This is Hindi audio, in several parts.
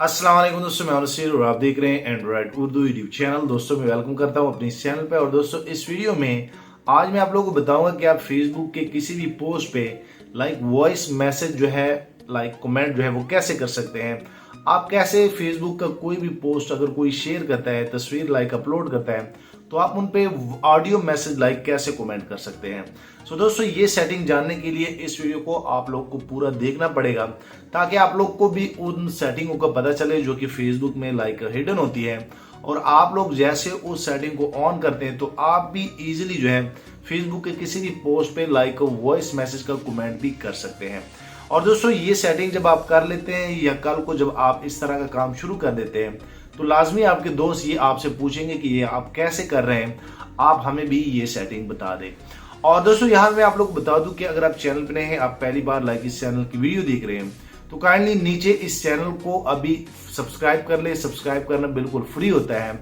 अस्सलाम वालेकुम दोस्तों, मैं नसीर और आप देख रहे हैं एंड्रॉइड उर्दू यूट्यूब चैनल। दोस्तों मैं वेलकम करता हूं अपने इस चैनल पे। और दोस्तों इस वीडियो में आज मैं आप लोगों को बताऊंगा कि आप फेसबुक के किसी भी पोस्ट पे वॉइस मैसेज जो है कमेंट जो है वो कैसे कर सकते हैं। आप कैसे फेसबुक का कोई भी पोस्ट अगर कोई शेयर करता है, तस्वीर अपलोड करता है, तो आप उन पे ऑडियो मैसेज कैसे कमेंट कर सकते हैं। सो दोस्तों ये सेटिंग जानने के लिए इस वीडियो को आप लोग को पूरा देखना पड़ेगा, ताकि आप लोग को भी उन सेटिंगों का पता चले जो कि फेसबुक में हिडन होती है। और आप लोग जैसे उस सेटिंग को ऑन करते हैं तो आप भी इजीली जो है फेसबुक के किसी भी पोस्ट पे वॉइस मैसेज का कमेंट भी कर सकते हैं। और दोस्तों ये सेटिंग जब आप कर लेते हैं या कल को जब आप इस तरह का काम शुरू कर देते हैं तो लाजमी आपके दोस्त ये आपसे पूछेंगे कि ये आप कैसे कर रहे हैं, आप हमें भी ये सेटिंग बता दें। और दोस्तों यहाँ मैं आप लोग को बता दूं कि अगर आप चैनल पे नए हैं, आप पहली बार इस चैनल की वीडियो देख रहे हैं, तो काइंडली नीचे इस चैनल को अभी सब्सक्राइब कर ले। सब्सक्राइब करना बिल्कुल फ्री होता है।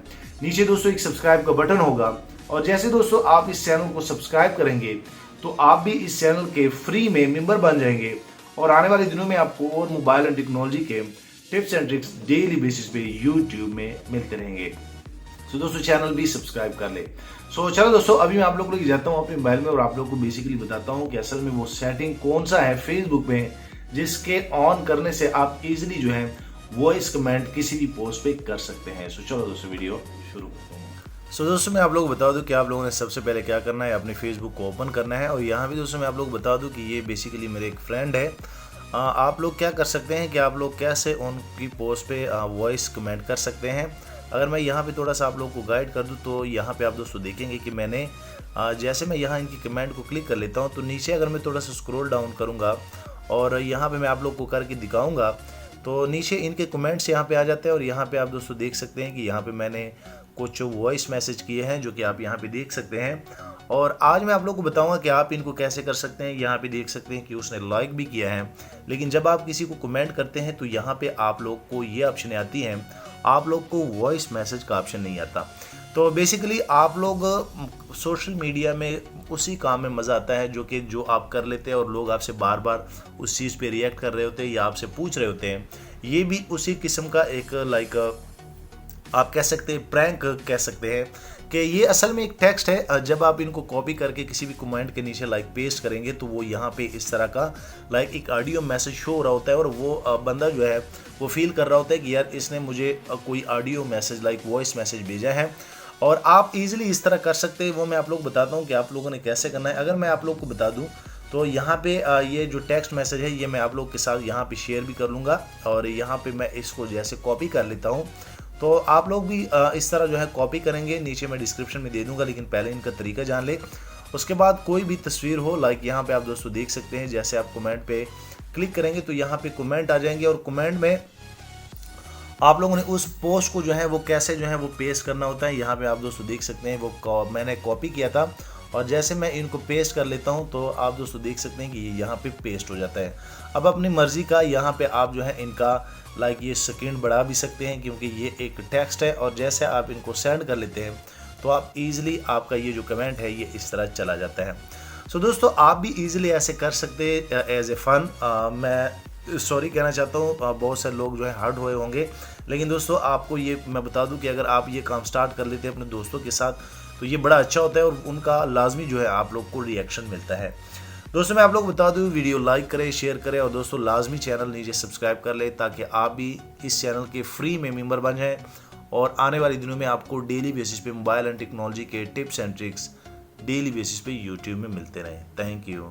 नीचे दोस्तों एक सब्सक्राइब का बटन होगा, और जैसे दोस्तों आप इस चैनल को सब्सक्राइब करेंगे तो आप भी इस चैनल के फ्री में मेंबर बन जाएंगे। और आने वाले दिनों में आपको और मोबाइल एंड टेक्नोलॉजी के tips and tricks daily basis पे यूट्यूब में मिलते रहेंगे। सो दोस्तों चैनल भी सब्सक्राइब कर ले। सो चलो दोस्तों अभी मैं आप लोग को लेके जाता हूँ अपने मोबाइल में और आप लोग को बेसिकली बताता हूँ कि असल में वो सेटिंग कौन सा है फेसबुक में जिसके ऑन करने से आप इजीली जो है वॉइस कमेंट किसी भी पोस्ट पे कर सकते हैं। सो चलो दोस्तों वीडियो शुरू करते हैं। सो दोस्तों मैं आप लोग को बता दूं कि आप लोगों ने सबसे पहले क्या करना है, अपने फेसबुक को ओपन करना है। और यहाँ भी दोस्तों मैं आप लोग को बता दूं कि ये बेसिकली मेरे एक फ्रेंड है। आप लोग क्या कर सकते हैं कि आप लोग कैसे उनकी पोस्ट पे वॉइस कमेंट कर सकते हैं। अगर मैं यहाँ पे थोड़ा सा आप लोग को गाइड कर दूँ तो यहाँ पे आप दोस्तों देखेंगे कि मैंने जैसे मैं यहाँ इनकी कमेंट को क्लिक कर लेता हूँ तो नीचे अगर मैं थोड़ा सा स्क्रॉल डाउन करूँगा और यहाँ पे मैं आप लोग को करके दिखाऊँगा तो नीचे इनके कमेंट्स यहाँ पे आ जाते हैं। और यहाँ पे आप दोस्तों देख सकते हैं कि यहाँ पे मैंने कुछ वॉइस मैसेज किए हैं जो कि आप यहाँ पे देख सकते हैं। और आज मैं आप लोग को बताऊंगा कि आप इनको कैसे कर सकते हैं। यहाँ पे देख सकते हैं कि उसने लाइक भी किया है, लेकिन जब आप किसी को कमेंट करते हैं तो यहाँ पे आप लोग को ये ऑप्शन आती है, आप लोग को वॉइस मैसेज का ऑप्शन नहीं आता। तो बेसिकली आप लोग सोशल मीडिया में उसी काम में मज़ा आता है जो आप कर लेते हैं और लोग आपसे बार बार उस चीज़ पे रिएक्ट कर रहे होते हैं या आपसे पूछ रहे होते हैं। ये भी उसी किस्म का एक आप कह सकते हैं प्रैंक कह सकते हैं कि ये असल में एक टेक्स्ट है। जब आप इनको कॉपी करके किसी भी कमेंट के नीचे पेस्ट करेंगे तो वो यहाँ पे इस तरह का एक ऑडियो मैसेज शो हो रहा होता है। और वो बंदा जो है वो फील कर रहा होता है कि यार इसने मुझे कोई ऑडियो मैसेज वॉइस मैसेज भेजा है। और आप इजीली इस तरह कर सकते हैं, वो मैं आप लोग बताता हूँ कि आप लोगों ने कैसे करना है। अगर मैं आप लोग को बता दूँ तो यहाँ पे ये जो टेक्स्ट मैसेज है ये मैं आप लोग के साथ यहाँ पे शेयर भी कर लूँगा। और यहाँ पे मैं इसको जैसे कॉपी कर लेता हूँ तो आप लोग भी इस तरह जो है कॉपी करेंगे। नीचे मैं डिस्क्रिप्शन में दे दूंगा, लेकिन पहले इनका तरीका जान ले। उसके बाद कोई भी तस्वीर हो यहाँ पे आप दोस्तों देख सकते हैं, जैसे आप कमेंट पे क्लिक करेंगे तो यहाँ पे कमेंट आ जाएंगे। और कमेंट में आप लोगों ने उस पोस्ट को जो है वो कैसे जो है वो पेस्ट करना होता है। यहाँ पे आप दोस्तों देख सकते हैं वो मैंने कॉपी किया था और जैसे मैं इनको पेस्ट कर लेता हूँ तो आप दोस्तों देख सकते हैं कि ये यहाँ पे पेस्ट हो जाता है। अब अपनी मर्ज़ी का यहाँ पे आप जो है इनका ये स्क्रीन बढ़ा भी सकते हैं क्योंकि ये एक टेक्स्ट है। और जैसे आप इनको सेंड कर लेते हैं तो आप इजीली आपका ये जो कमेंट है ये इस तरह चला जाता है। सो दोस्तों आप भी इजीली ऐसे कर सकते हैं एज ए फ़न। मैं सॉरी कहना चाहता हूँ, बहुत से लोग जो है हर्ट हुए होंगे, लेकिन दोस्तों आपको ये मैं बता दूं कि अगर आप ये काम स्टार्ट कर लेते हैं अपने दोस्तों के साथ तो ये बड़ा अच्छा होता है और उनका लाजमी जो है आप लोग को रिएक्शन मिलता है। दोस्तों मैं आप लोग बता दूं वीडियो लाइक करें, शेयर करें और दोस्तों लाजमी चैनल नीचे सब्सक्राइब कर ले ताकि आप भी इस चैनल के फ्री में मेंबर बन जाएं और आने वाले दिनों में आपको डेली बेसिस पे मोबाइल एंड टेक्नोलॉजी के tips and tricks daily basis पे यूट्यूब में मिलते रहें। Thank you.